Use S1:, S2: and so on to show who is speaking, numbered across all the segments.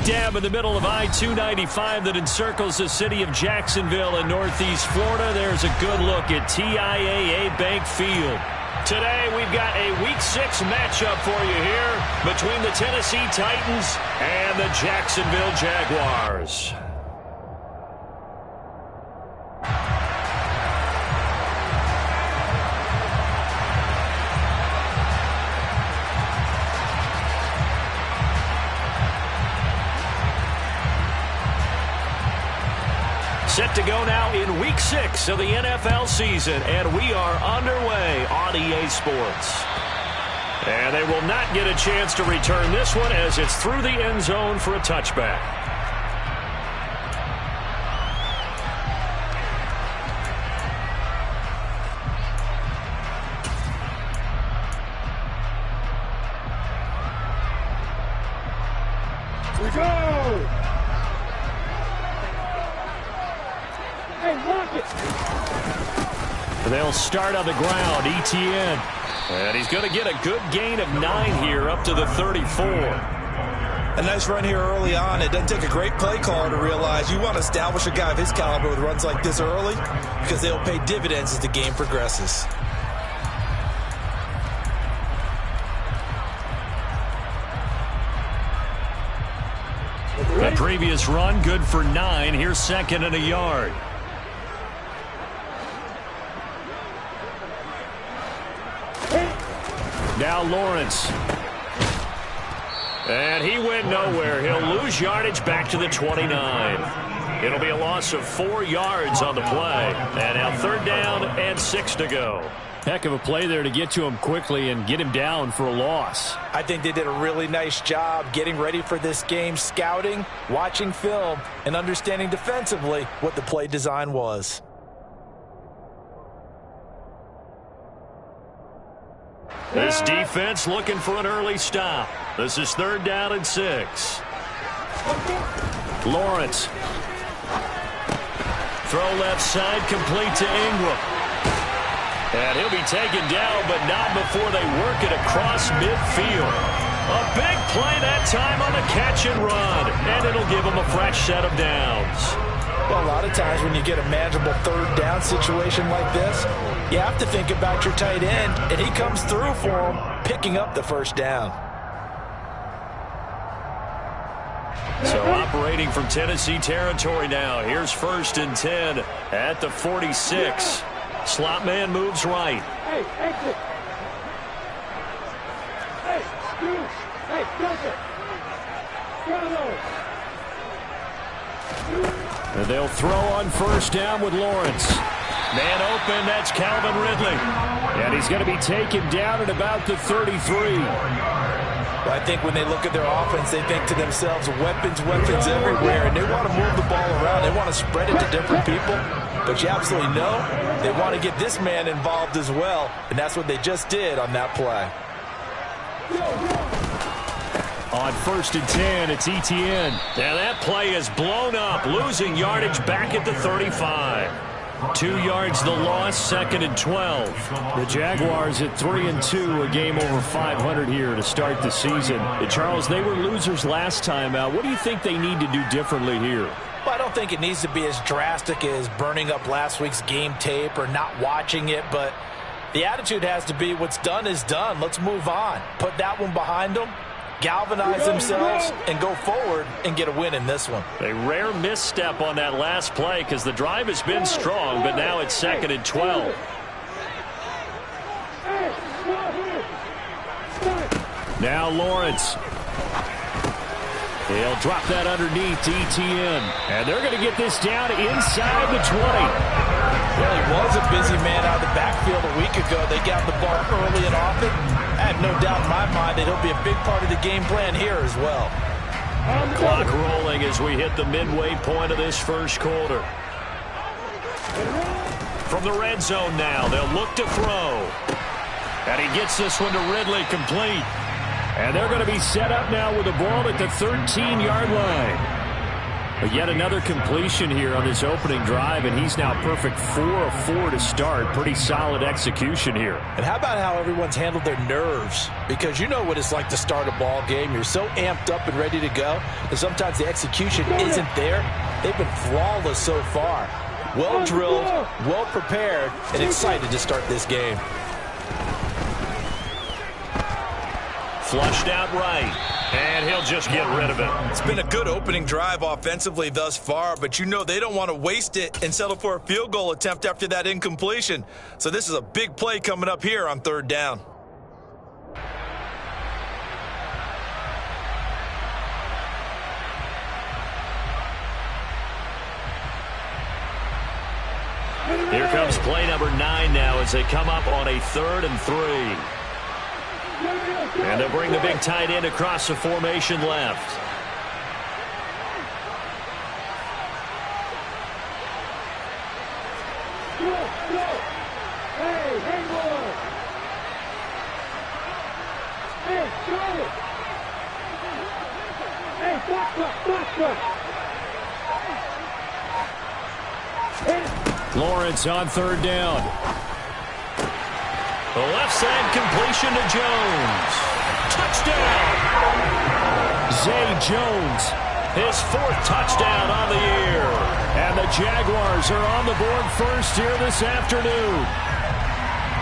S1: Smack dab in the middle of I-295 that encircles the city of Jacksonville in northeast Florida. There's a good look at TIAA Bank Field. Today we've got a Week 6 matchup for you here between the Tennessee Titans and the Jacksonville Jaguars. Set to go now in Week 6 of the NFL season, and we are underway on EA Sports. And they will not get a chance to return this one as it's through the end zone for a touchback.
S2: We go!
S1: They'll start on the ground, Etienne. And he's going to get a good gain of 9 here up to the 34.
S3: A nice run here early on. It doesn't take a great play caller to realize you want to establish a guy of his caliber with runs like this early because they'll pay dividends as the game progresses.
S1: The previous run, good for 9. Here's 2nd and a yard. Now Lawrence. And he went nowhere. He'll lose yardage back to the 29. It'll be a loss of 4 yards on the play. And now 3rd down and 6 to go. Heck of a play there to get to him quickly and get him down for a loss.
S3: I think they did a really nice job getting ready for this game, scouting, watching film, and understanding defensively what the play design was.
S1: This defense looking for an early stop. This is 3rd down and 6. Lawrence. Throw left side, complete to Ingram. And he'll be taken down, but not before they work it across midfield. A big play that time on the catch and run. And it'll give him a fresh set of downs.
S3: Well, a lot of times when you get a manageable 3rd down situation like this, you have to think about your tight end, and he comes through for him, picking up the 1st down.
S1: So operating from Tennessee territory now. Here's 1st and 10 at the 46. Slot man moves right.
S2: Hey, exit. Hey, scoot. Hey, filter.
S1: And they'll throw on 1st down with Lawrence. Man open, that's Calvin Ridley. And he's going to be taken down at about the 33.
S3: Well, I think when they look at their offense, they think to themselves, weapons everywhere, and they want to move the ball around. They want to spread it to different people. But you absolutely know they want to get this man involved as well, and that's what they just did on that play.
S1: On 1st and 10, it's Etienne. And that play is blown up, losing yardage back at the 35. 2 yards the loss, 2nd and 12. The Jaguars at 3-2, a game over 500 here to start the season. Charles, they were losers last time out. What do you think they need to do differently here?
S3: Well, I don't think it needs to be as drastic as burning up last week's game tape or not watching it, but the attitude has to be what's done is done. Let's move on. Put that one behind them, galvanize themselves, and go forward and get a win in this one.
S1: A rare misstep on that last play because the drive has been strong, but now it's 2nd and 12. Now Lawrence. He'll drop that underneath to Etienne. And they're going to get this down inside the 20.
S3: Well, he was a busy man out of the backfield a week ago. They got the ball early and often. I have no doubt in my mind that he'll be a big part of the game plan here as well.
S1: Clock rolling as we hit the midway point of this 1st quarter. From the red zone now, they'll look to throw. And he gets this one to Ridley, complete. And they're going to be set up now with the ball at the 13-yard line. But yet another completion here on this opening drive, and he's now perfect 4 of 4 to start. Pretty solid execution here.
S3: And how about how everyone's handled their nerves? Because you know what it's like to start a ball game. You're so amped up and ready to go, and sometimes the execution isn't there. They've been flawless so far. Well drilled, well prepared, and excited to start this game.
S1: Flushed out right, and he'll just get rid of it.
S4: It's been a good opening drive offensively thus far, but you know they don't want to waste it and settle for a field goal attempt after that incompletion. So this is a big play coming up here on 3rd down.
S1: Here comes play number 9 now as they come up on a 3rd and 3. And they'll bring the big tight end across the formation left.
S2: Hey, hang on. Hey, go. Hey, back.
S1: Lawrence on 3rd down. The left side completion to Jones. Touchdown! Zay Jones, his 4th touchdown on the year. And the Jaguars are on the board first here this afternoon.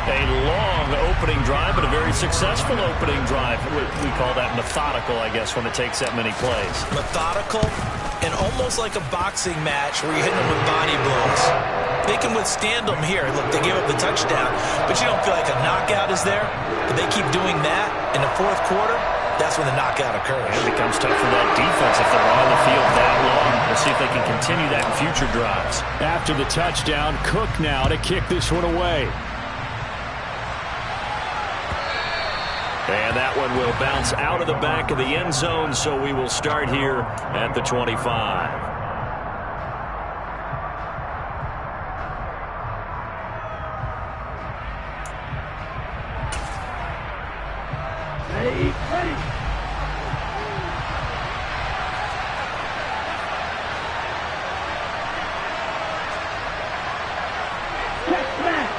S1: A long opening drive, but a very successful opening drive. We call that methodical, I guess, when it takes that many plays.
S3: Methodical and almost like a boxing match where you're hitting them with body blows. They can withstand them here. Look, they gave up the touchdown, but you don't feel like a knockout is there. But they keep doing that in the 4th quarter. That's when the knockout occurs.
S1: It becomes tough for that defense if they're on the field that long. We'll see if they can continue that in future drives. After the touchdown, Cook now to kick this one away. And that one will bounce out of the back of the end zone, so we will start here at the 25.
S2: Ready. Check back.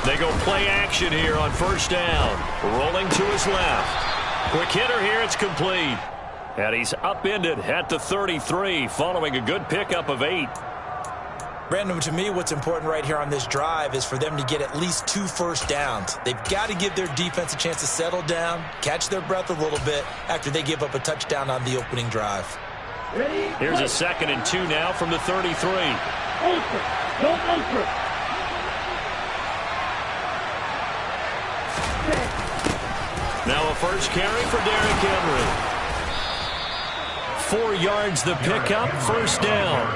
S1: They go play action here on 1st down. Rolling to his left. Quick hitter here, it's complete. And he's upended at the 33 following a good pickup of 8.
S3: Brandon, to me, what's important right here on this drive is for them to get at least 2 first downs. They've got to give their defense a chance to settle down, catch their breath a little bit after they give up a touchdown on the opening drive.
S1: Here's a 2nd and 2 now from the 33.
S2: Ultra. Don't ultra.
S1: Now a first carry for Derrick Henry. 4 yards the pickup, 1st down.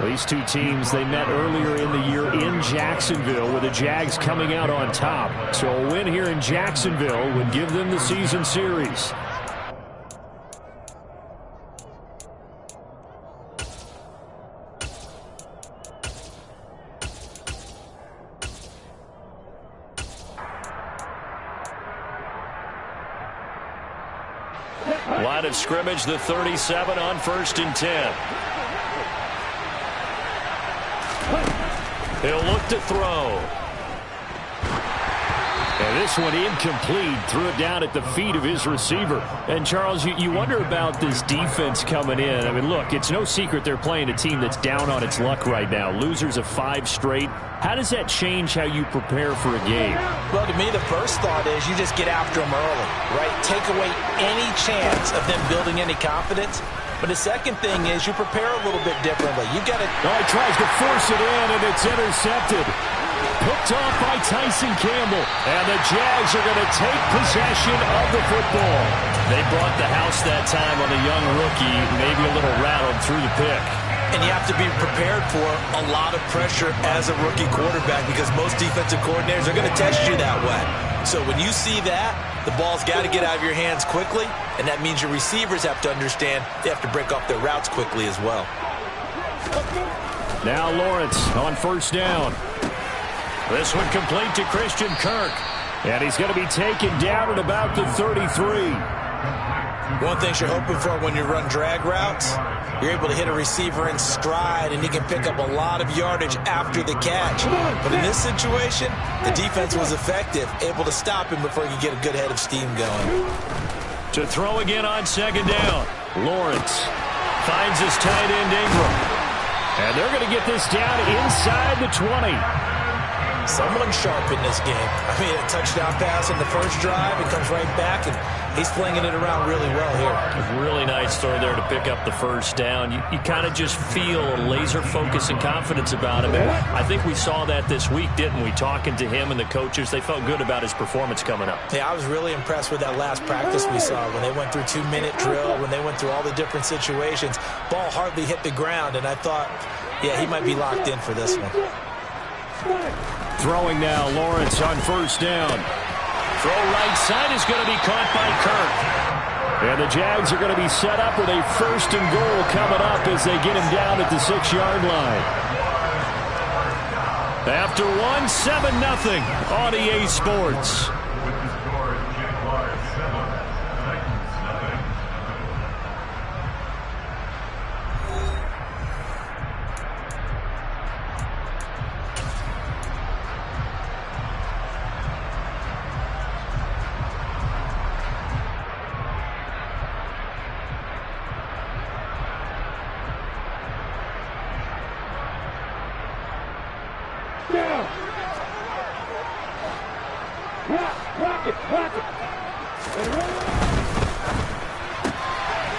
S1: These two teams, they met earlier in the year in Jacksonville with the Jags coming out on top. So a win here in Jacksonville would give them the season series. Line of scrimmage, the 37 on 1st and 10. He'll look to throw. And this one incomplete. Threw it down at the feet of his receiver. And, Charles, you wonder about this defense coming in. I mean, look, it's no secret they're playing a team that's down on its luck right now. Losers of 5 straight. How does that change how you prepare for a game?
S3: Well, to me, the first thought is you just get after them early, right? Take away any chance of them building any confidence. But the second thing is you prepare a little bit differently. You got to.
S1: Oh, he tries to force it in, and it's intercepted. Picked off by Tyson Campbell. And the Jags are going to take possession of the football. They brought the house that time on the young rookie, maybe a little rattled through the pick.
S3: And you have to be prepared for a lot of pressure as a rookie quarterback because most defensive coordinators are going to test you that way. So when you see that, the ball's got to get out of your hands quickly, and that means your receivers have to understand they have to break off their routes quickly as well.
S1: Now Lawrence on 1st down. This one complete to Christian Kirk. And he's going to be taken down at about the 33.
S3: One thing you're hoping for when you run drag routes, you're able to hit a receiver in stride, and he can pick up a lot of yardage after the catch. But in this situation, the defense was effective, able to stop him before he could get a good head of steam going.
S1: To throw again on second down. Lawrence finds his tight end Ingram. And they're going to get this down inside the 20.
S3: Someone sharp in this game. I mean, a touchdown pass in the first drive, and comes right back, and he's flinging it around really well here.
S1: A really nice throw there to pick up the first down. You kind of just feel a laser focus and confidence about him. And I think we saw that this week, didn't we? Talking to him and the coaches, they felt good about his performance coming up.
S3: Yeah, I was really impressed with that last practice we saw when they went through 2-minute drill, when they went through all the different situations. Ball hardly hit the ground, and I thought, yeah, he might be locked in for this one.
S1: Throwing now, Lawrence on first down. Throw right side is going to be caught by Kirk. And the Jags are going to be set up with a 1st and goal coming up as they get him down at the 6-yard line. After 1, 7-0 on EA Sports.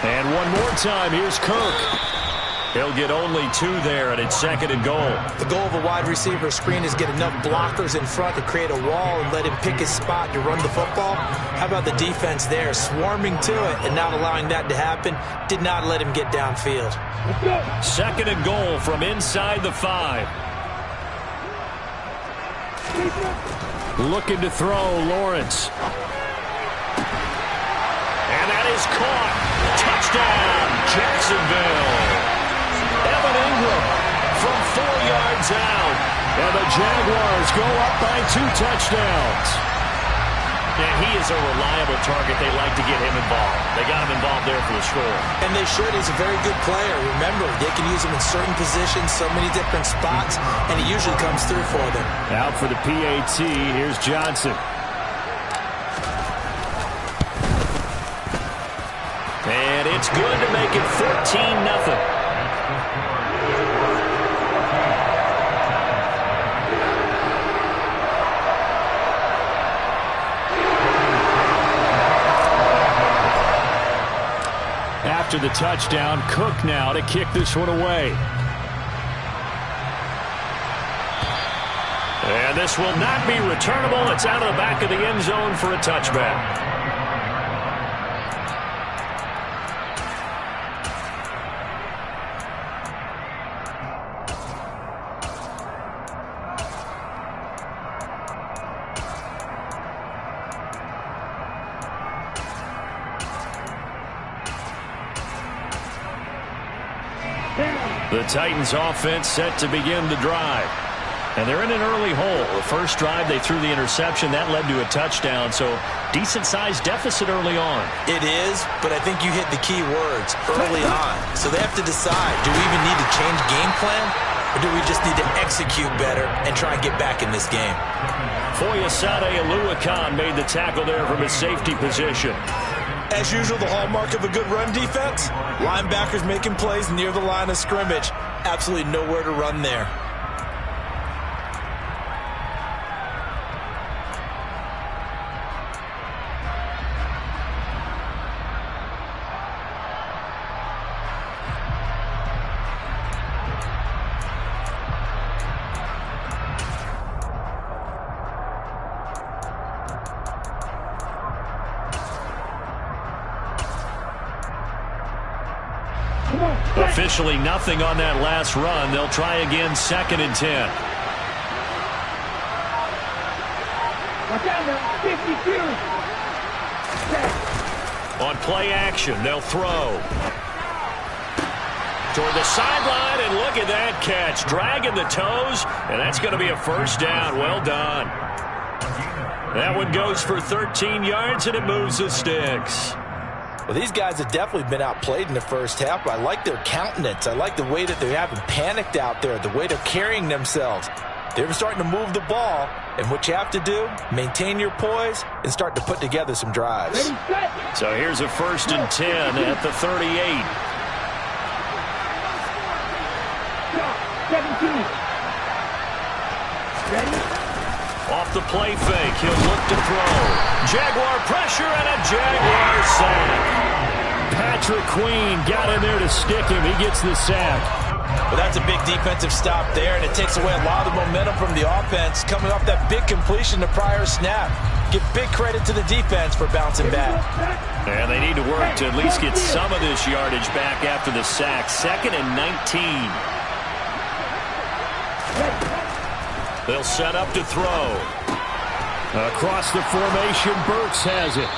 S1: And one more time, here's Kirk. He'll get only 2 there, and it's 2nd and goal.
S3: The goal of a wide receiver screen is get enough blockers in front to create a wall and let him pick his spot to run the football. How about the defense there, swarming to it and not allowing that to happen? Did not let him get downfield.
S1: 2nd and goal from inside the 5. Looking to throw, Lawrence. And that is caught. Touchdown, Jacksonville. Evan Ingram from 4 yards out. And the Jaguars go up by 2 touchdowns. And he is a reliable target. They like to get him involved. They got him involved there for the score.
S3: And they should. He's a very good player. Remember, they can use him in certain positions, so many different spots, and he usually comes through for them.
S1: Out for the PAT, here's Johnson. And it's good to make it 14-0. After the touchdown, Cook now to kick this one away. And this will not be returnable. It's out of the back of the end zone for a touchback. The Titans offense set to begin the drive. And they're in an early hole. The first drive, they threw the interception. That led to a touchdown, so decent-sized deficit early on.
S3: It is, but I think you hit the key words early on. So they have to decide, do we even need to change game plan, or do we just need to execute better and try and get back in this game?
S1: Foyesade Oluwakan made the tackle there from his safety position.
S3: As usual, the hallmark of a good run defense, linebackers making plays near the line of scrimmage. Absolutely nowhere to run there.
S1: Officially nothing on that last run. They'll try again, 2nd and 10. On play action, they'll throw. Toward the sideline, and look at that catch. Dragging the toes, and that's going to be a first down. Well done. That one goes for 13 yards, and it moves the sticks.
S3: Well, these guys have definitely been outplayed in the first half, but I like their countenance. I like the way that they haven't panicked out there, the way they're carrying themselves. They're starting to move the ball, and what you have to do, maintain your poise and start to put together some drives.
S2: Ready, set.
S1: So here's a 1st and 10 at the 38.
S2: Stop. 17. Ready?
S1: Off the play fake, he'll look to throw. Jaguar pressure and a Jaguar sack. Patrick Queen got in there to stick him. He gets the sack.
S3: But that's a big defensive stop there, and it takes away a lot of the momentum from the offense coming off that big completion the prior snap. Give big credit to the defense for bouncing back.
S1: And they need to work to at least get some of this yardage back after the sack. 2nd and 19. They'll set up to throw. Across the formation, Burks has it.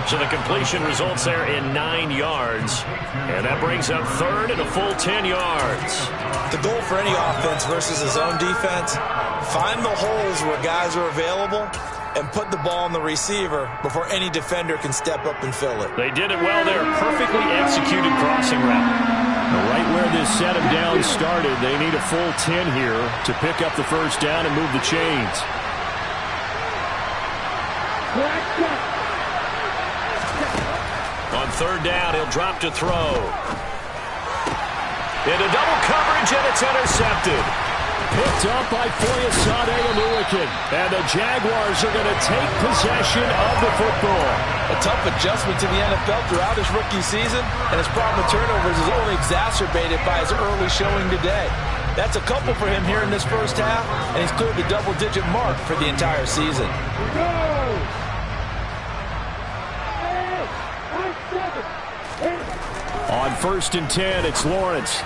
S1: So the completion results there in 9 yards. And that brings up 3rd and a full 10 yards.
S3: The goal for any offense versus his own defense, find the holes where guys are available and put the ball on the receiver before any defender can step up and fill it.
S1: They did it well there. Perfectly executed crossing route. Right where this set them down started, they need a full 10 here to pick up the first down and move the chains. On 3rd down, he'll drop to throw. Into double coverage, and it's intercepted. Picked up by Foyesade Oluwakin. And the Jaguars are going to take possession of the football.
S3: A tough adjustment to the NFL throughout his rookie season, and his problem with turnovers is only exacerbated by his early showing today. That's a couple for him here in this first half, and he's cleared the double-digit mark for the entire season.
S1: On 1st and 10, it's Lawrence.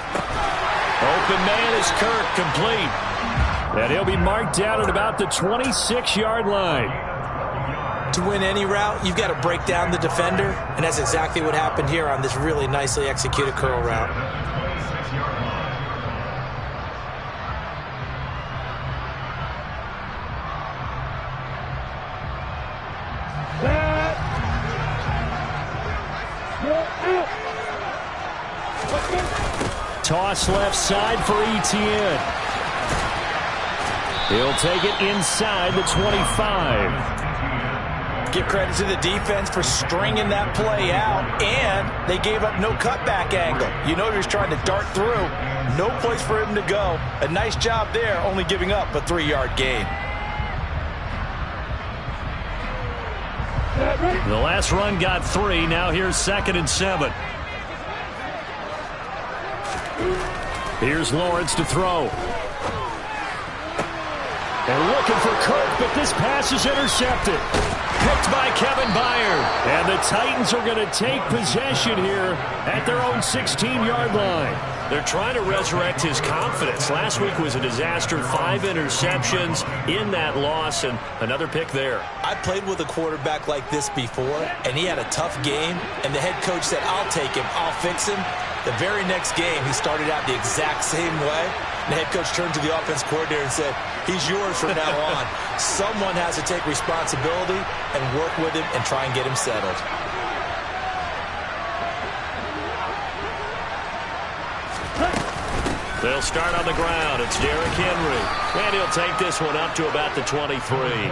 S1: Open man is Kirk, complete. And he'll be marked down at about the 26-yard line.
S3: To win any route, you've got to break down the defender, and that's exactly what happened here on this really nicely executed curl route.
S1: Toss left side for Etienne. He'll take it inside the 25.
S3: Give credit to the defense for stringing that play out, and they gave up no cutback angle. You know he was trying to dart through. No place for him to go. A nice job there, only giving up a 3-yard gain.
S1: The last run got 3. Now here's 2nd and 7. Here's Lawrence to throw. And looking for Kirk, but this pass is intercepted. Picked by Kevin Byard. And the Titans are going to take possession here at their own 16-yard line. They're trying to resurrect his confidence. Last week was a disaster. 5 interceptions in that loss, and another pick there.
S3: I played with a quarterback like this before, and he had a tough game, and the head coach said, I'll take him, I'll fix him. The very next game, he started out the exact same way. And the head coach turned to the offense coordinator and said, he's yours from now on. Someone has to take responsibility and work with him and try and get him settled.
S1: They'll start on the ground. It's Derrick Henry. And he'll take this one up to about the 23.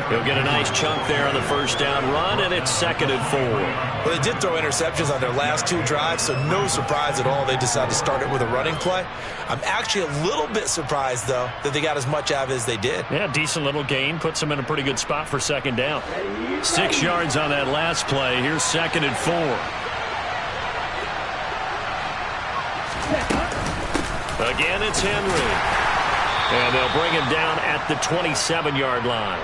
S1: He'll get a nice chunk there on the first down run, and it's 2nd and 4.
S3: Well, they did throw interceptions on their last 2 drives, so no surprise at all they decided to start it with a running play. I'm actually a little bit surprised, though, that they got as much out of it as they did.
S1: Yeah, decent little gain. Puts them in a pretty good spot for 2nd down. 6 yards on that last play. Here's 2nd and 4. Again, it's Henry. And they'll bring him down at the 27-yard line.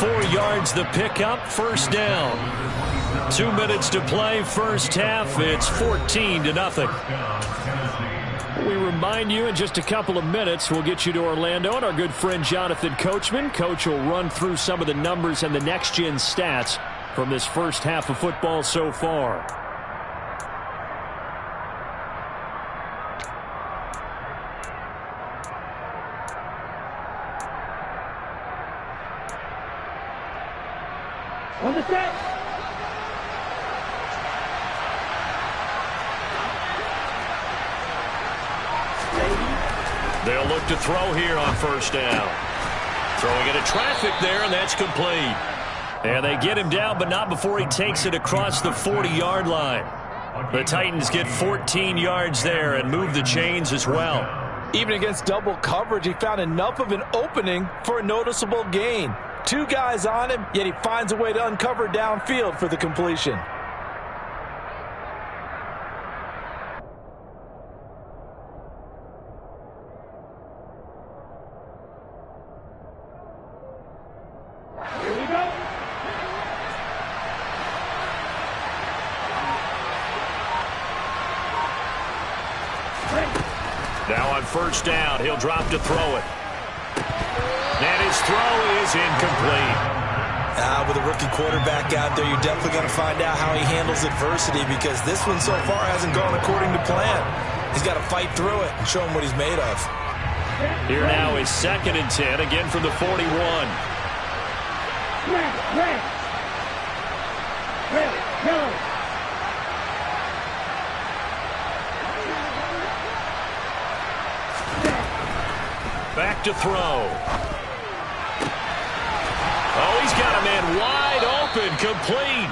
S1: 4 yards the pickup, first down. 2 minutes to play, first half. It's 14-0. We remind you in just a couple of minutes, we'll get you to Orlando and our good friend Jonathan Coachman. Coach will run through some of the numbers and the next-gen stats from this first half of football so far.
S2: On the set.
S1: They'll look to throw here on first down. Throwing into traffic there, and that's complete. And they get him down, but not before he takes it across the 40-yard line. The Titans get 14 yards there and move the chains as well.
S3: Even against double coverage, he found enough of an opening for a noticeable gain. 2 guys on him, yet he finds a way to uncover downfield for the completion.
S2: Here we go.
S1: Now on first down, he'll drop to throw it. And his throw is incomplete.
S4: With a rookie quarterback out there, you're definitely going to find out how he handles adversity, because this one so far hasn't gone according to plan. He's got to fight through it and show him what he's made of.
S1: Here now is 2nd and 10, again from the 41.
S2: Red. Yellow.
S1: Back to throw. Oh, he's got a man wide open, complete.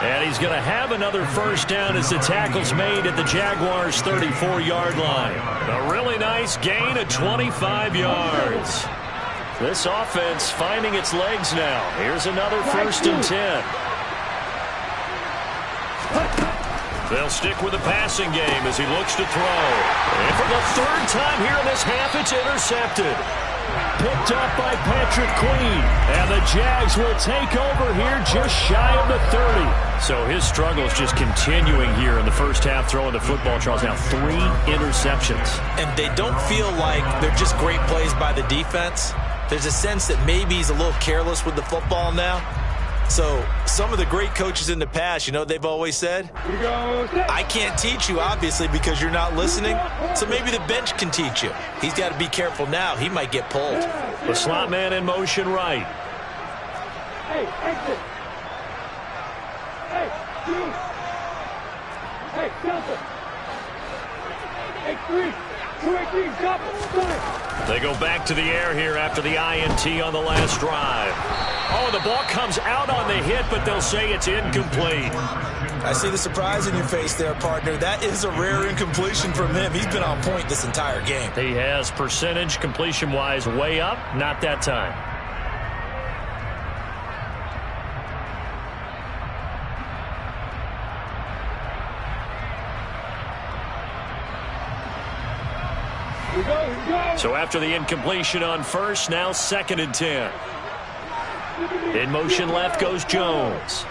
S1: And he's going to have another first down as the tackle's made at the Jaguars' 34-yard line. A really nice gain of 25 yards. This offense finding its legs now. Here's another 1st and 10. They'll stick with the passing game as he looks to throw. And for the 3rd time here in this half, it's intercepted. Picked up by Patrick Queen. And the Jags will take over here just shy of the 30. So his struggles just continuing here in the first half, throwing the football. Charles, now 3 interceptions.
S4: And they don't feel like they're just great plays by the defense. There's a sense that maybe he's a little careless with the football now. So some of the great coaches in the past, you know, they've always said, I can't teach you, obviously, because you're not listening. So maybe the bench can teach you. He's got to be careful now. He might get pulled.
S1: The slot man in motion right.
S2: Hey, exit. Hey, dude. Hey, Delta. Hey, 3. 2-18, double.
S1: They go back to the air here after the INT on the last drive. Oh, the ball comes out on the hit, but they'll say it's incomplete.
S4: I see the surprise in your face there, partner. That is a rare incompletion from him. He's been on point this entire game.
S1: He has percentage completion-wise way up, not that time. So after the incompletion on first, now 2nd and 10. In motion left goes Jones.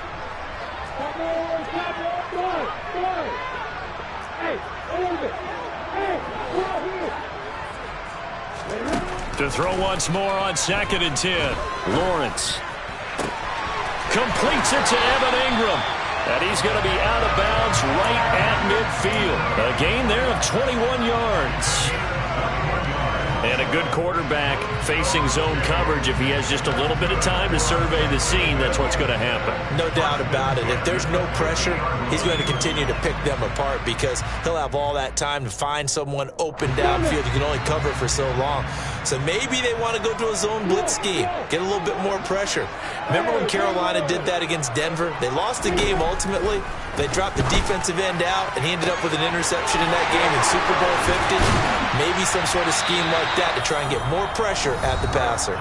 S1: To throw once more on 2nd and 10. Lawrence completes it to Evan Ingram. And he's going to be out of bounds right at midfield. A gain there of 21 yards. And a good quarterback facing zone coverage. If he has just a little bit of time to survey the scene, that's what's going to happen.
S4: No doubt about it. If there's no pressure, he's going to continue to pick them apart, because he'll have all that time to find someone open downfield. You can only cover for so long. So maybe they want to go to a zone blitz scheme, get a little bit more pressure. Remember when Carolina did that against Denver? They lost the game ultimately. They dropped the defensive end out, and he ended up with an interception in that game in Super Bowl 50. Maybe some sort of scheme like that to try and get more pressure at the passer.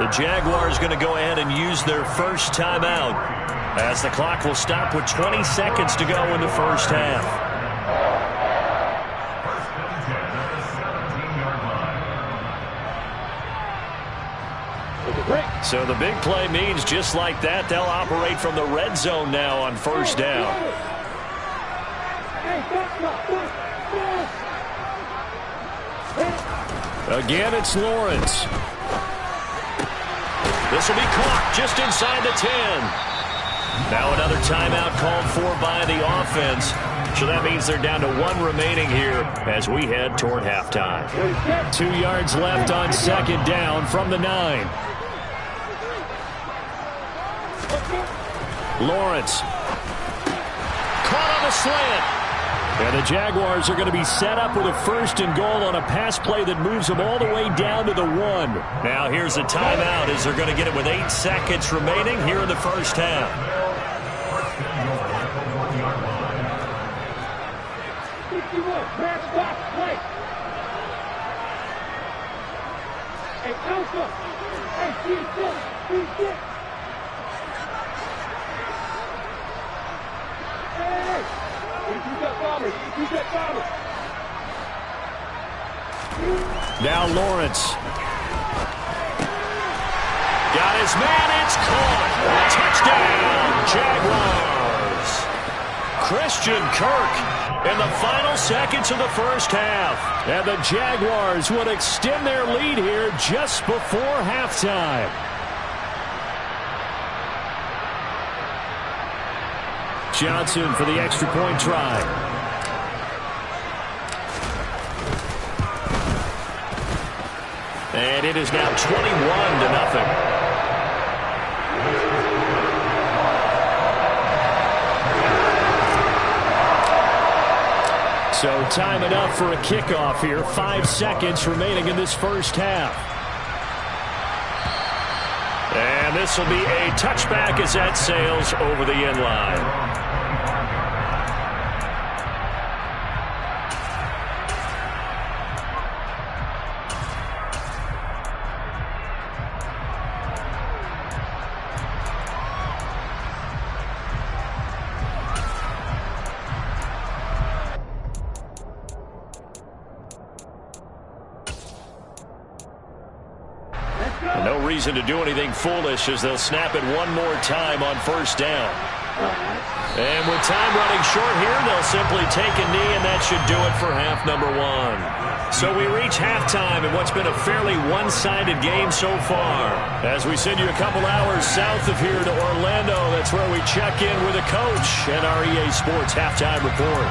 S1: The Jaguars going to go ahead and use their first timeout, as the clock will stop with 20 seconds to go in the first half. So the big play means just like that, they'll operate from the red zone now on first down. Again, it's Lawrence. This will be caught just inside the 10. Now another timeout called for by the offense. So that means they're down to 1 remaining here as we head toward halftime. 2 yards left on 2nd down from the 9. Lawrence. Caught on the slant. And the Jaguars are going to be set up with a 1st and goal on a pass play that moves them all the way down to the 1. Now here's a timeout as they're going to get it with 8 seconds remaining here in the first half.
S2: 61, man, stop, play. Hey, Elsa. Hey, D6. Hey.
S1: Now Lawrence. Got his man. It's caught. Touchdown, Jaguars. Christian Kirk in the final seconds of the first half. And the Jaguars would extend their lead here just before halftime. Johnson for the extra point try. And it is now 21-0. So time enough for a kickoff here. 5 seconds remaining in this first half. And this will be a touchback as that sails over the end line. No reason to do anything foolish as they'll snap it one more time on 1st down. And with time running short here, they'll simply take a knee, and that should do it for half number 1. So we reach halftime in what's been a fairly one-sided game so far. As we send you a couple hours south of here to Orlando, that's where we check in with a coach and our EA Sports halftime report.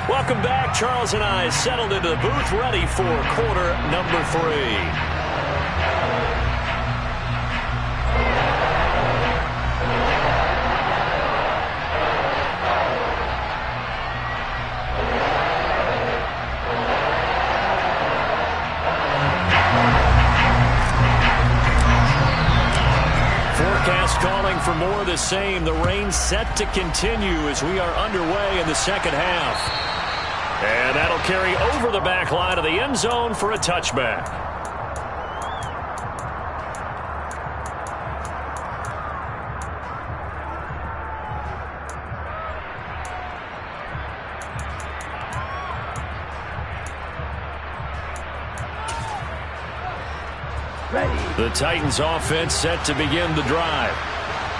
S1: Welcome back. Charles and I settled into the booth, ready for quarter number 3. Forecast calling for more of the same. The rain set to continue as we are underway in the second half. And that'll carry over the back line of the end zone for a touchback. The Titans offense set to begin the drive.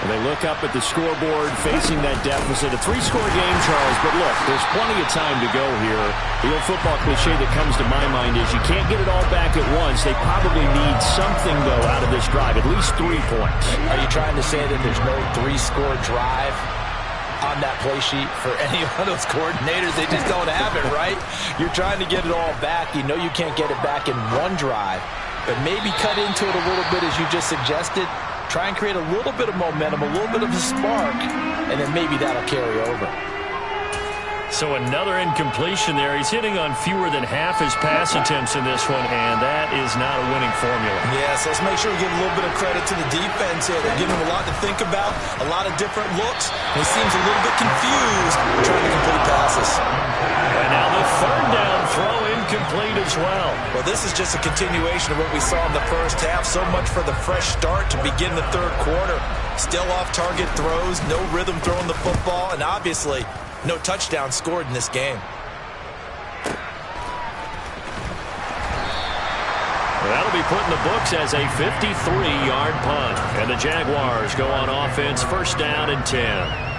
S1: And they look up at the scoreboard facing that deficit. A 3-score game, Charles, but look, there's plenty of time to go here. The old football cliche that comes to my mind is you can't get it all back at once. They probably need something, though, out of this drive, at least 3 points.
S3: Are you trying to say that there's no 3-score drive on that play sheet for any of those coordinators? They just don't have it, right? You're trying to get it all back. You know you can't get it back in one drive, but maybe cut into it a little bit as you just suggested. Try and create a little bit of momentum, a little bit of a spark, and then maybe that'll carry over.
S1: So another incompletion there. He's hitting on fewer than half his pass attempts in this one, and that is not a winning formula.
S4: Yes, let's make sure we give a little bit of credit to the defense here. They're giving him a lot to think about, a lot of different looks, and he seems a little bit confused trying to complete passes.
S1: And now the 3rd down throw incomplete as well.
S4: Well, this is just a continuation of what we saw in the first half. So much for the fresh start to begin the 3rd quarter. Still off-target throws, no rhythm throwing the football, and obviously no touchdown scored in this game.
S1: That'll be put in the books as a 53-yard punt. And the Jaguars go on offense, 1st down and 10.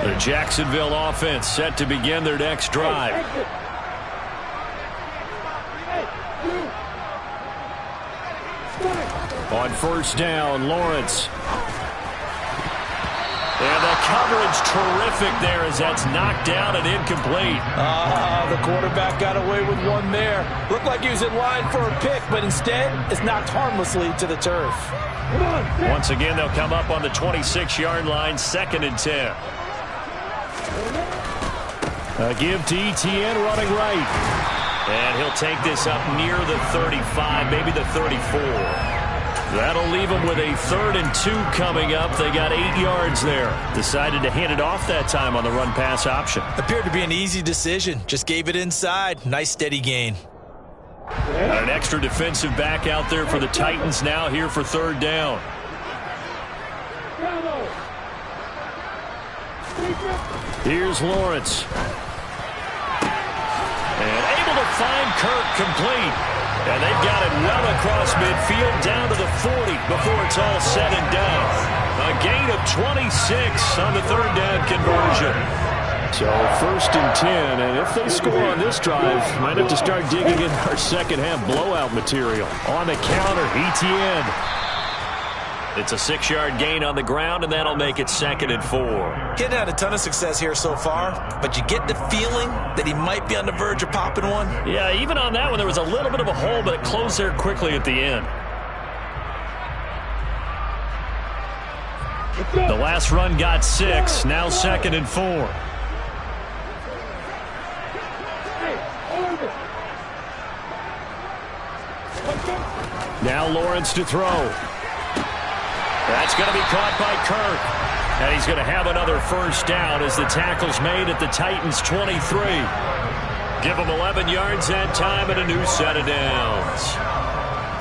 S1: The Jacksonville offense set to begin their next drive. On first down, Lawrence. And the coverage terrific there as that's knocked down and incomplete.
S3: The quarterback got away with one there. Looked like he was in line for a pick, but instead it's knocked harmlessly to the turf.
S1: Once again, they'll come up on the 26-yard line, 2nd and 10. A give to Etienne running right. And he'll take this up near the 35, maybe the 34. That'll leave them with a 3rd and 2 coming up. They got 8 yards there. Decided to hand it off that time on the run-pass option.
S4: Appeared to be an easy decision. Just gave it inside. Nice steady gain.
S1: An extra defensive back out there for the Titans now here for 3rd down. Here's Lawrence. And able to find Kirk complete. And they've got it well across midfield down to the 40 before it's all said and done. A gain of 26 on the 3rd down conversion. So 1st and 10, and if they score on this drive, might have to start digging in our second half blowout material. On the counter, Etienne. It's a 6-yard gain on the ground, and that'll make it 2nd and 4.
S4: Getting had a ton of success here so far, but you get the feeling that he might be on the verge of popping one.
S1: Yeah, even on that one, there was a little bit of a hole, but it closed there quickly at the end. The last run got 6, now 2nd and 4. Now Lawrence to throw. That's going to be caught by Kirk. And he's going to have another 1st down as the tackle's made at the Titans' 23. Give them 11 yards that time and a new set of downs.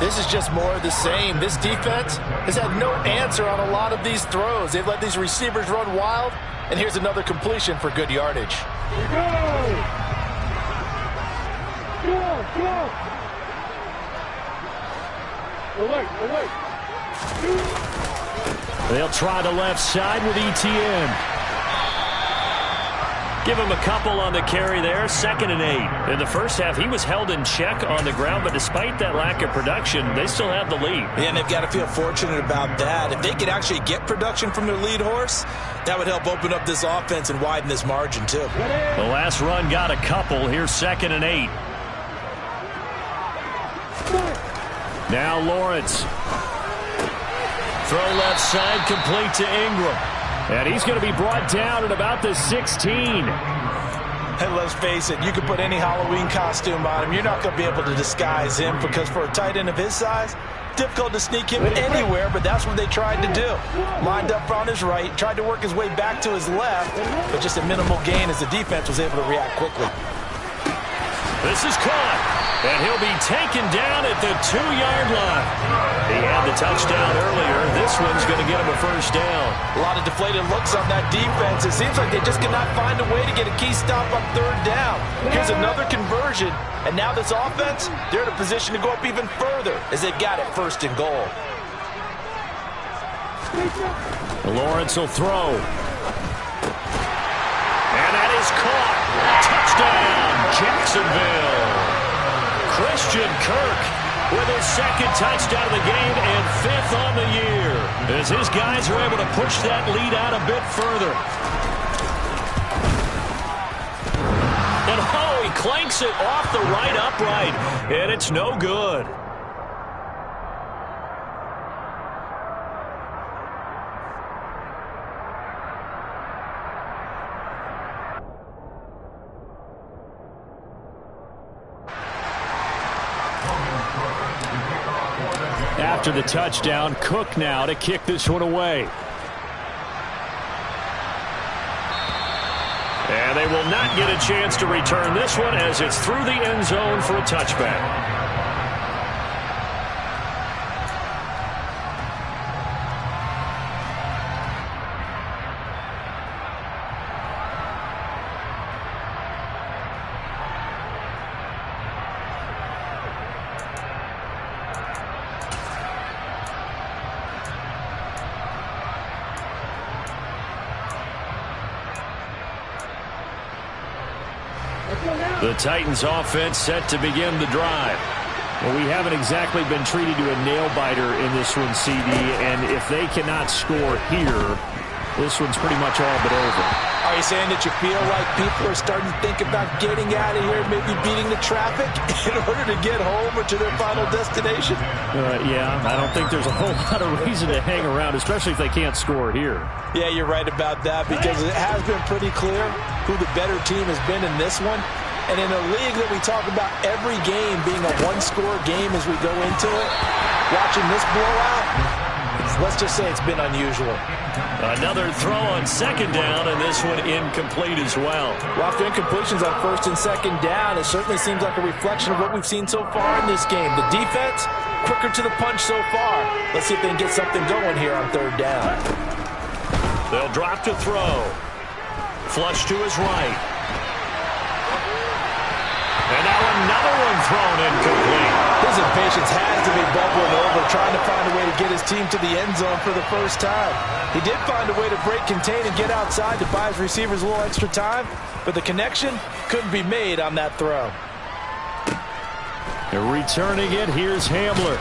S3: This is just more of the same. This defense has had no answer on a lot of these throws. They've let these receivers run wild, and here's another completion for good yardage.
S2: Away.
S1: They'll try the left side with Etienne. Give him a couple on the carry there, 2nd and 8. In the first half, he was held in check on the ground, but despite that lack of production, they still have the lead.
S4: Yeah, and they've got to feel fortunate about that. If they could actually get production from their lead horse, that would help open up this offense and widen this margin, too.
S1: The last run got a couple. Here's 2nd and 8. Now Lawrence. Throw left side, complete to Ingram. And he's going to be brought down at about the 16.
S3: And let's face it, you can put any Halloween costume on him. You're not going to be able to disguise him because for a tight end of his size, difficult to sneak him anywhere, but that's what they tried to do. Lined up on his right, tried to work his way back to his left, but just a minimal gain as the defense was able to react quickly.
S1: This is caught. And he'll be taken down at the 2-yard line. He had the touchdown earlier. This one's going to get him a 1st down.
S3: A lot of deflated looks on that defense. It seems like they just cannot find a way to get a key stop on 3rd down. Here's another conversion. And now this offense, they're in a position to go up even further as they've got it 1st and goal.
S1: Lawrence will throw. And that is caught. Touchdown, Jacksonville. Christian Kirk with his 2nd touchdown of the game and 5th on the year as his guys are able to push that lead out a bit further. And he clanks it off the right upright, and it's no good. After the touchdown, Cook now to kick this one away. And they will not get a chance to return this one as it's through the end zone for a touchback. The Titans offense set to begin the drive. Well, we haven't exactly been treated to a nail-biter in this one, CD, and if they cannot score here, this one's pretty much all but over.
S3: Are you saying that you feel like people are starting to think about getting out of here, maybe beating the traffic in order to get home or to their final destination?
S1: Yeah, I don't think there's a whole lot of reason to hang around, especially if they can't score here.
S3: Yeah, you're right about that, because it has been pretty clear who the better team has been in this one. And in a league that we talk about every game being a one-score game as we go into it, watching this blowout, let's just say it's been unusual.
S1: Another throw on second down, and this one incomplete as well.
S3: Well, after incompletions on first and second down, it certainly seems like a reflection of what we've seen so far in this game. The defense, quicker to the punch so far. Let's see if they can get something going here on third down.
S1: They'll drop to throw. Flush to his right. And now another one thrown incomplete.
S3: His impatience has to be bubbling over, trying to find a way to get his team to the end zone for the first time. He did find a way to break, contain, and get outside to buy his receivers a little extra time, but the connection couldn't be made on that throw.
S1: They're returning it. Here's Hamler.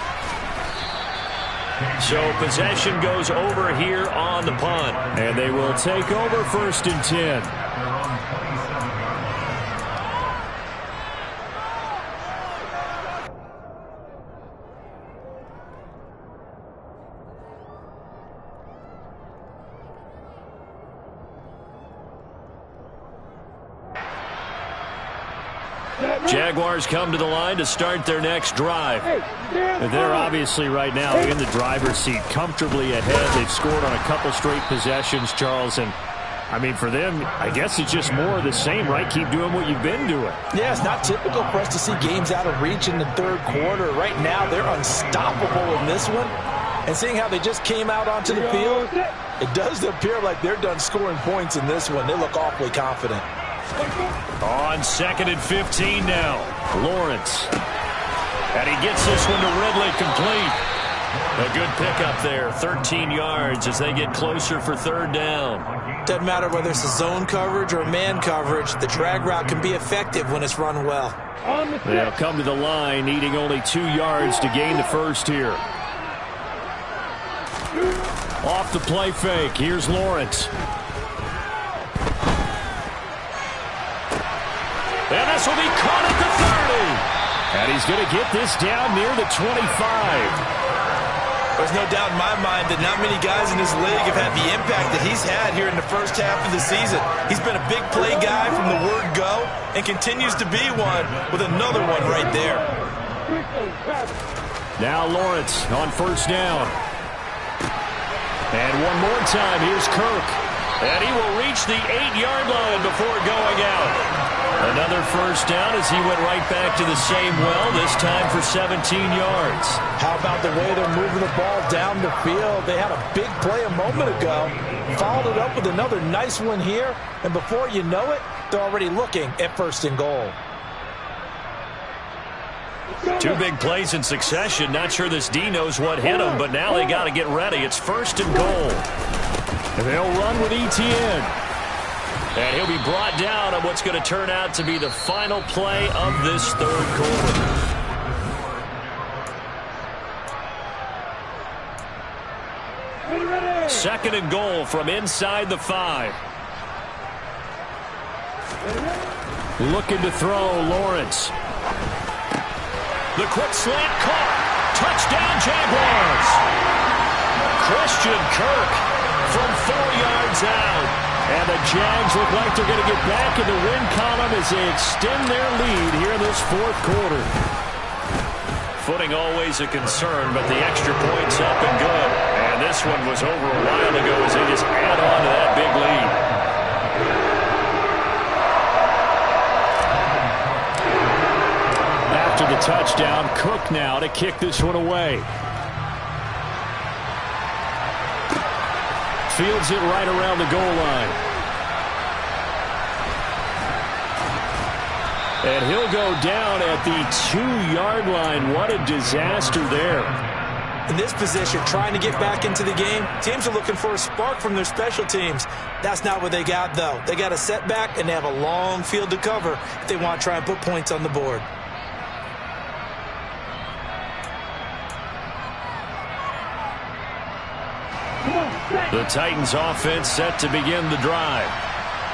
S1: So possession goes over here on the punt. And they will take over first and 10. Jaguars come to the line to start their next drive. They're obviously right now in the driver's seat, comfortably ahead. They've scored on a couple straight possessions, Charles, and I mean, for them, I guess it's just more of the same, right? Keep doing what you've been doing.
S3: Yeah, it's not typical for us to see games out of reach in the third quarter. Right now, they're unstoppable in this one. And seeing how they just came out onto the field, it does appear like they're done scoring points in this one. They look awfully confident.
S1: On second and 15 now, Lawrence. And he gets this one to Ridley, complete. A good pickup there, 13 yards as they get closer for third down.
S4: Doesn't matter whether it's a zone coverage or man coverage, the drag route can be effective when it's run well.
S1: They'll come to the line, needing only 2 yards to gain the first here. Off the play fake, here's Lawrence. And this will be caught at the 30. And he's going to get this down near the 25.
S4: There's no doubt in my mind that not many guys in this league have had the impact that he's had here in the first half of the season. He's been a big play guy from the word go and continues to be one with another one right there.
S1: Now Lawrence on first down. And one more time, here's Kirk. And he will reach the 8-yard line before going out. Another first down as he went right back to the same well, this time for 17 yards.
S3: How about the way they're moving the ball down the field? They had a big play a moment ago, followed it up with another nice one here, and before you know it, they're already looking at first and goal.
S1: 2 big plays in succession. Not sure this D knows what hit him, but now they got to get ready. It's first and goal. And they'll run with Etienne. And he'll be brought down on what's going to turn out to be the final play of this third quarter. Second and goal from inside the 5. Looking to throw, Lawrence. The quick slant caught. Touchdown, Jaguars. Christian Kirk from 4 yards out. And the Jags look like they're going to get back in the win column as they extend their lead here in this fourth quarter. Footing always a concern, but the extra point's up and good. And this one was over a while ago as they just add on to that big lead. After the touchdown, Cook now to kick this one away. Fields it right around the goal line. And he'll go down at the 2-yard line. What a disaster there.
S4: In this position, trying to get back into the game, teams are looking for a spark from their special teams. That's not what they got, though. They got a setback, and they have a long field to cover if they want to try and put points on the board.
S1: The Titans offense set to begin the drive.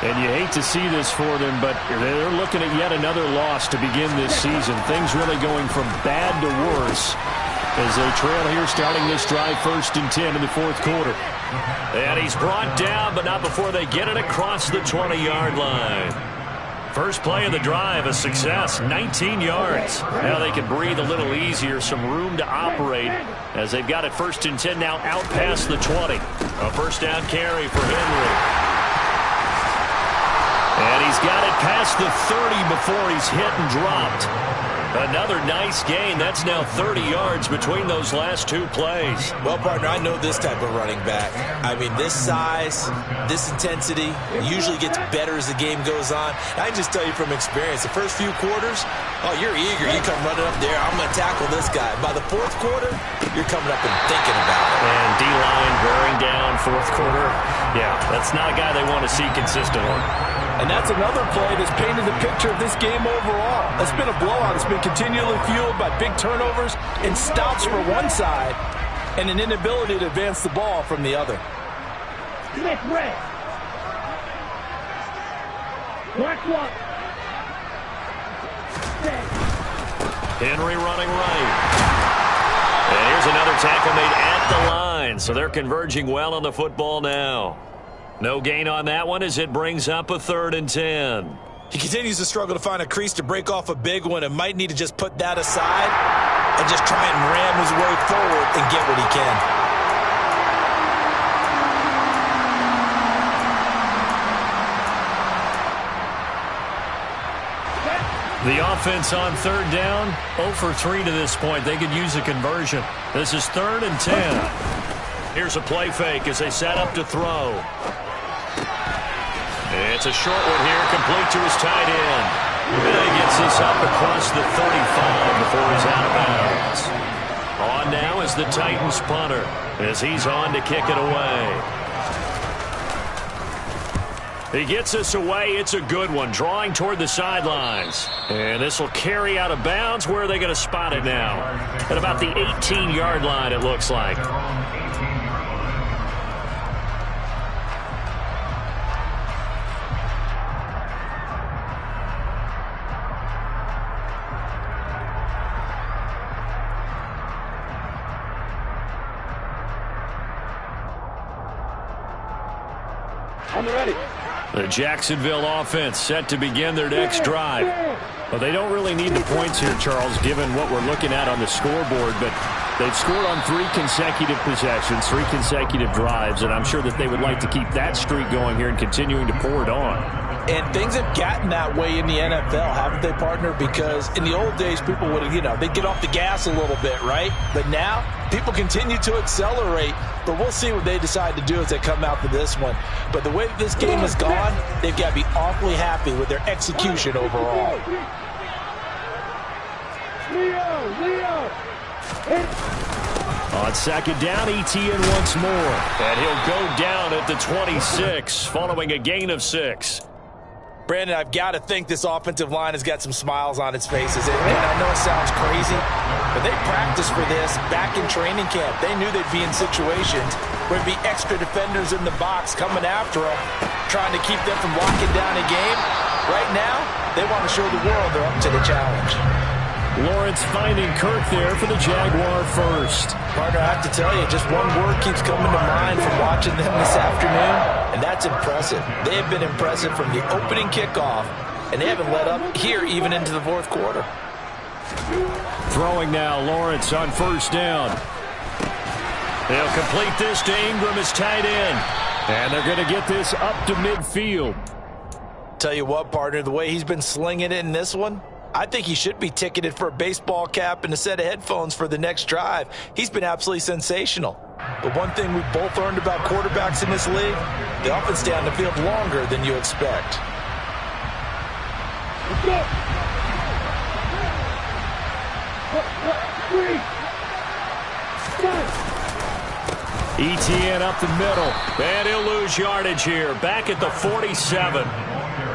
S1: And you hate to see this for them, but they're looking at yet another loss to begin this season. Things really going from bad to worse as they trail here starting this drive 1st and 10 in the 4th quarter. And he's brought down, but not before they get it across the 20-yard line. First play of the drive, a success, 19 yards. Now they can breathe a little easier, some room to operate as they've got it 1st and 10 now out past the 20. A first down carry for Henry. And he's got it past the 30 before he's hit and dropped. Another nice gain. That's now 30 yards between those last 2 plays.
S4: Well, partner, I know this type of running back. I mean, this size, this intensity usually gets better as the game goes on. I can just tell you from experience, the first few quarters, oh, you're eager. You come running up there, I'm going to tackle this guy. By the 4th quarter, you're coming up and thinking about it.
S1: And D-line bearing down 4th quarter. Yeah, that's not a guy they want to see consistently.
S3: And that's another play that's painted the picture of this game overall. It's been a blowout. It's been continually fueled by big turnovers and stops for one side and an inability to advance the ball from the other.
S2: Smith, red. Black one.
S1: Henry running right. And here's another tackle made at the line. So they're converging well on the football now. No gain on that one as it brings up a 3rd and 10.
S4: He continues to struggle to find a crease to break off a big one and might need to just put that aside and just try and ram his way forward and get what he can.
S1: The offense on 3rd down, 0 for 3 to this point. They could use a conversion. This is 3rd and 10. Here's a play fake as they set up to throw. It's a short one here, complete to his tight end. And he gets this up across the 35 before he's out of bounds. On now is the Titans punter as he's on to kick it away. He gets this away. It's a good one, drawing toward the sidelines. And this will carry out of bounds. Where are they going to spot it now? At about the 18-yard line, it looks like.
S2: I'm ready.
S1: The Jacksonville offense set to begin their next drive. Well, they don't really need the points here, Charles, given what we're looking at on the scoreboard, but they've scored on 3 consecutive possessions, 3 consecutive drives, and I'm sure that they would like to keep that streak going here and continuing to pour it on.
S3: And things have gotten that way in the NFL, haven't they, partner? Because in the old days, people would, they'd get off the gas a little bit, right? But now, people continue to accelerate, but we'll see what they decide to do as they come out to this one. But the way that this game has gone, they've got to be awfully happy with their execution overall.
S2: Leo.
S1: On 2nd down, ETN once more. And he'll go down at the 26, following a gain of 6.
S3: Brandon, I've got to think this offensive line has got some smiles on its faces. And I know it sounds crazy, but they practiced for this back in training camp. They knew they'd be in situations where there'd be extra defenders in the box coming after them, trying to keep them from locking down a game. Right now, they want to show the world they're up to the challenge.
S1: Lawrence finding Kirk there for the Jaguar first.
S3: Partner, I have to tell you, just one word keeps coming to mind from watching them this afternoon, and that's impressive. They have been impressive from the opening kickoff, and they haven't let up here even into the 4th quarter.
S1: Throwing now, Lawrence on 1st down. They'll complete this to Ingram as tight end, and they're going to get this up to midfield.
S3: Tell you what, partner, the way he's been slinging it in this one, I think he should be ticketed for a baseball cap and a set of headphones for the next drive. He's been absolutely sensational. But one thing we've both learned about quarterbacks in this league, they often stay on the field longer than you expect.
S2: Let's go. 3.
S1: ETN up the middle, and he'll lose yardage here. Back at the 47.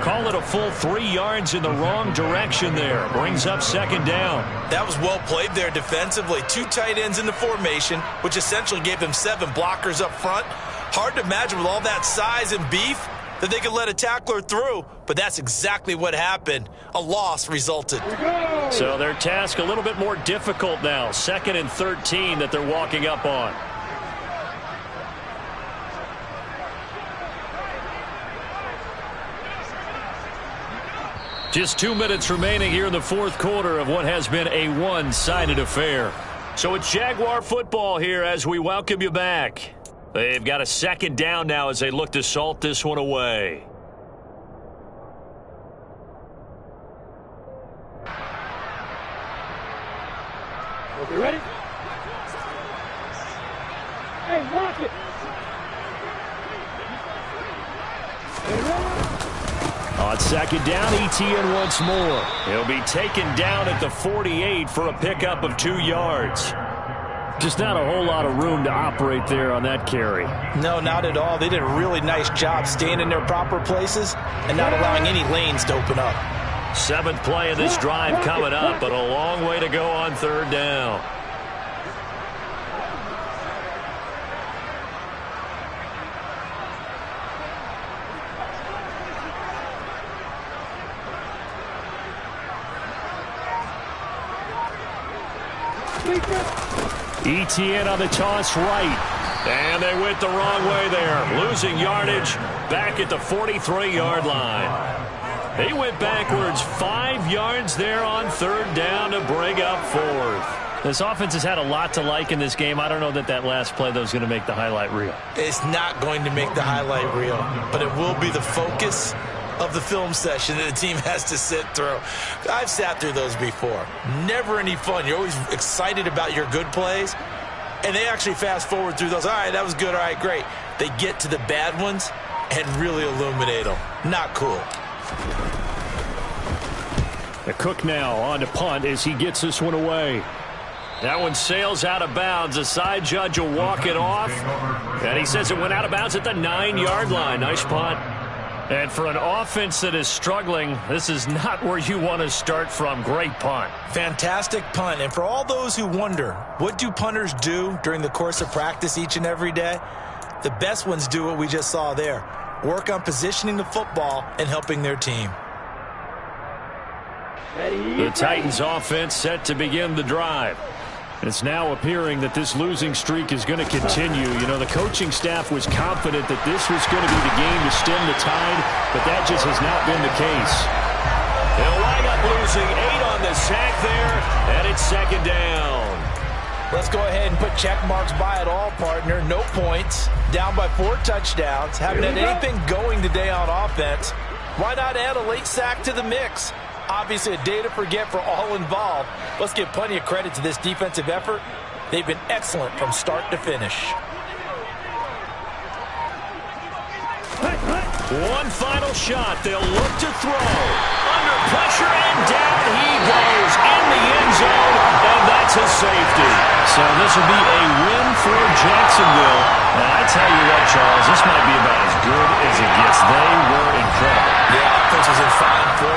S1: call it a full 3 yards in the wrong direction there. Brings up second down.
S4: That was well played there defensively. 2 tight ends in the formation, which essentially gave them 7 blockers up front. Hard to imagine with all that size and beef that they could let a tackler through, but that's exactly what happened. A loss resulted.
S1: So their task a little bit more difficult now. 2nd and 13 that they're walking up on. Just 2 minutes remaining here in the 4th quarter of what has been a one-sided affair. So it's Jaguar football here as we welcome you back. They've got a 2nd down now as they look to salt this one away.
S2: You ready? Hey, lock it!
S1: On 2nd down, ETN once more. He'll be taken down at the 48 for a pickup of 2 yards. Just not a whole lot of room to operate there on that carry.
S3: No, not at all. They did a really nice job staying in their proper places and not allowing any lanes to open up.
S1: 7th play of this drive coming up, but a long way to go on 3rd down. ETN on the toss right. And they went the wrong way there. Losing yardage back at the 43-yard line. They went backwards 5 yards there on 3rd down to bring up 4th. This offense has had a lot to like in this game. I don't know that last play, though, is going to make the highlight reel.
S4: It's not going to make the highlight reel, but it will be the focus of the film session that the team has to sit through. I've sat through those before. Never any fun. You're always excited about your good plays, and they actually fast forward through those. All right, that was good. All right, great. They get to the bad ones and really illuminate them. Not cool.
S1: The Cook now on to punt as he gets this one away. That one sails out of bounds. The side judge will walk it off, and he says it went out of bounds at the 9-yard line. Nice punt. And for an offense that is struggling, this is not where you want to start from. Great punt.
S4: Fantastic punt. And for all those who wonder, what do punters do during the course of practice each and every day? The best ones do what we just saw there. Work on positioning the football and helping their team.
S1: The Titans offense set to begin the drive. It's now appearing that this losing streak is going to continue. You know, the coaching staff was confident that this was going to be the game to stem the tide, but that just has not been the case. They'll wind up losing 8 on the sack there, and it's 2nd down.
S3: Let's go ahead and put check marks by it all, partner. No points. Down by 4 touchdowns. Haven't had anything going today on offense. Why not add a late sack to the mix? Obviously a day to forget for all involved. Let's give plenty of credit to this defensive effort. They've been excellent from start to finish.
S1: One final shot. They'll look to throw. Under pressure, and down he goes in the end zone, and that's a safety. So this will be a win for Jacksonville. And I tell you what, Charles, this might be about as good as it gets. They were incredible.
S4: The offense was in fine form.